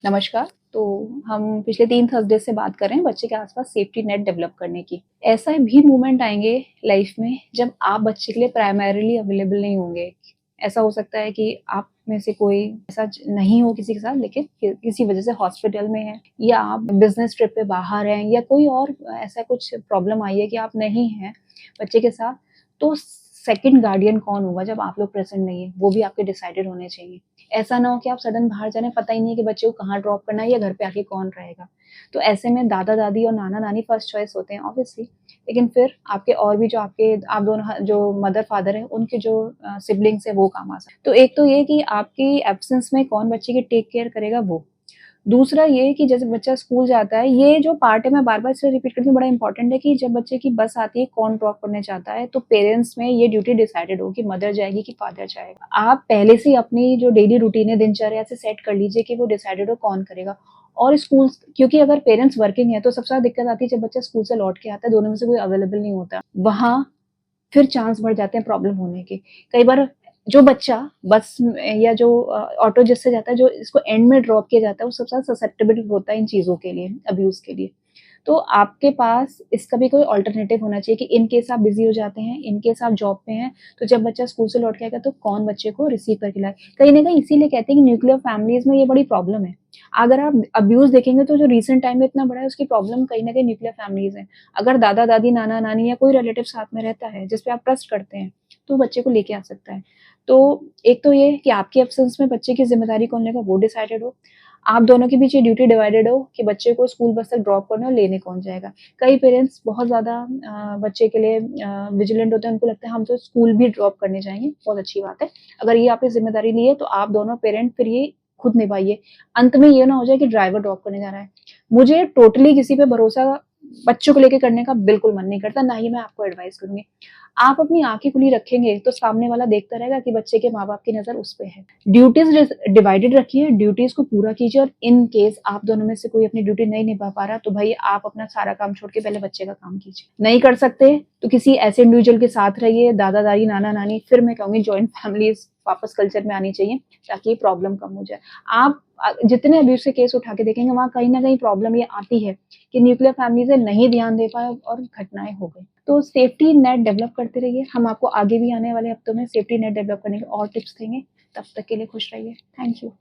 नमस्कार। तो हम पिछले 3 थर्सडे से बात कर रहे हैं बच्चे के आस-पास सेफ्टी नेट डेवलप करने की। ऐसा भी मोमेंट आएँगे लाइफ में जब आप बच्चे के लिए प्राइमरीली अवेलेबल नहीं होंगे। ऐसा हो सकता है कि आप में से कोई ऐसा ज नहीं हो किसी के साथ, लेकिन किसी वजह से हॉस्पिटल में हैं या आप बिज़नेस ट्रिप पे बाहर हैं या कोई और ऐसा कुछ प्रॉब्लम आई है कि आप नहीं हैं बच्चे के साथ। तो सेकंड गार्डियन कौन होगा जब आप लोग प्रेज़ेंट नहीं है, वो भी आपके डिसाइडेड होने चाहिए। ऐसा ना हो कि आप सडन बाहर जा रहे हैं, पता ही नहीं है कि बच्चे को कहाँ ड्रॉप करना है या घर पे आके कौन रहेगा। तो ऐसे में दादा-दादी और नाना-नानी फर्स्ट चॉइस होते हैं ऑब्वियसली, लेकिन फिर आपके और भी जो आपके आप दोनों जो मदर-फादर हैं, उनके जो सिबलिंग्स हैं वो काम आ सकते हैं। तो एक तो ये कि आपकी एब्सेंस में कौन बच्चे की टेक केयर करेगा वो। दूसरा ये कि जैसे बच्चा स्कूल जाता है, ये जो पार्ट है मैं बार-बार इसलिए रिपीट करती हूँ, बड़ा इम्पोर्टेंट है कि जब बच्चे की बस आती है, कौन ड्रॉप करने जाता है, तो पेरेंट्स में ये ड्यूटी डिसाइडेड हो कि मदर जाएगी कि फादर जाएगा। आप पहले से ही अपनी जो डेली रूटीन है, दिनचर्या से सेट कर लीजिए कि वो डिसाइडेड हो कौन करेगा। और स्कूल्स क्योंकि अगर पेरेंट्स वर्किंग है, तो सबसे ज़्यादा दिक्कत आती है जब बच्चा स्कूल से लौट के आता है, दोनों में से कोई अवेलेबल नहीं होता। वहाँ फिर चांस बढ़ जाते हैं प्रॉब्लम होने के। कई बार जो बच्चा बस में या जो ऑटो जिससे जाता है, जो इसको एंड में ड्रॉप किया जाता है, वो सबसे ज़्यादा ससेप्टेबल होता है इन चीज़ों के लिए, अब्यूज़ के लिए। तो आपके पास इसका भी कोई अल्टरनेटिव होना चाहिए कि इन केस आप बिज़ी हो जाते हैं, इन केस आप जॉब पे हैं, तो जब बच्चा स्कूल से लौट के आएगा तो कौन बच्चे को रिसीव करके लाए। कहीं न कहीं इसीलिए कहते हैं कि न्यूक्लियर फैमिलीज़ में ये बड़ी प्रॉब्लम है। अगर आप अब्यूज़ देखेंगे तो जो रीसेंट टाइम में इतना बढ़ा है उसकी प्रॉब्लम कहीं न कहीं न्यूक्लियर फैमिलीज़ हैं। अगर दादा-दादी, नाना-नानी या कोई रिलेटिव साथ में रहता है, जिस पे आप ट्रस्ट करते हैं, तो बच्चे को लेके आ सकता है। तो एक तो ये कि आपकी एब्सेंस में बच्चे की ज़िम्मेदारी कौन लेगा वो डिसाइडेड हो। आप दोनों के बीच ये ड्यूटी डिवाइडेड हो कि बच्चे को स्कूल बस तक ड्रॉप करना और लेने कौन जाएगा। कई पेरेंट्स बहुत ज़्यादा बच्चे के लिए विजिलेंट होते हैं, उनको लगता है हम तो स्कूल भी ड्रॉप करने जाएँगे, बहुत अच्छी बात है। अगर ये आपने ज़िम्मेदारी ली है तो आप दोनों पेरेंट फिर ये खुद निभाइए। अंत में ये ना हो जाए कि ड्राइवर ड्रॉप करने जा रहा है। मुझे टोटली किसी पे भरोसा बच्चों को लेके करने का बिल्कुल मन नहीं करता, ना ही मैं आपको एडवाइस करूँगी। आप अपनी आँखें खुली रखेंगे तो सामने वाला देखता रहेगा कि बच्चे के माँ-बाप की नज़र उस पे है। ड्यूटीज़ डिवाइडेड रखिए, ड्यूटीज़ को पूरा कीजिए और इन केस आप दोनों में से कोई अपनी ड्यूटी नहीं निभा पा रहा, तो भई आप अपना सारा काम छोड़ के पहले बच्चे का काम कीजिए। नहीं कर सकते, तो किसी ऐसे इंडिविजुअल के साथ रहिए, दादा-दादी, नाना-नानी, फिर मैं कहूँगी जॉइंट फैमिलीज़ वापस कल्चर में आनी चाहिए, ताकि ये प्रॉब्लम कम हो जाए। आप जितने अब्यूज़ के केस उठा के देखेंगे, वहाँ कहीं न कहीं प्रॉब्लम ये आती है कि न्यूक्लियर फैमिली से नहीं ध्यान दे पाए और घटनाएँ हो गई। तो सेफ्टी नेट डेवलप करते रहिए। हम आपको आगे भी आने वाले हफ्तों में सेफ्टी नेट डेवलप करने के और टिप्स देंगे। तब तक के लिए खुश रहिए। Thank you.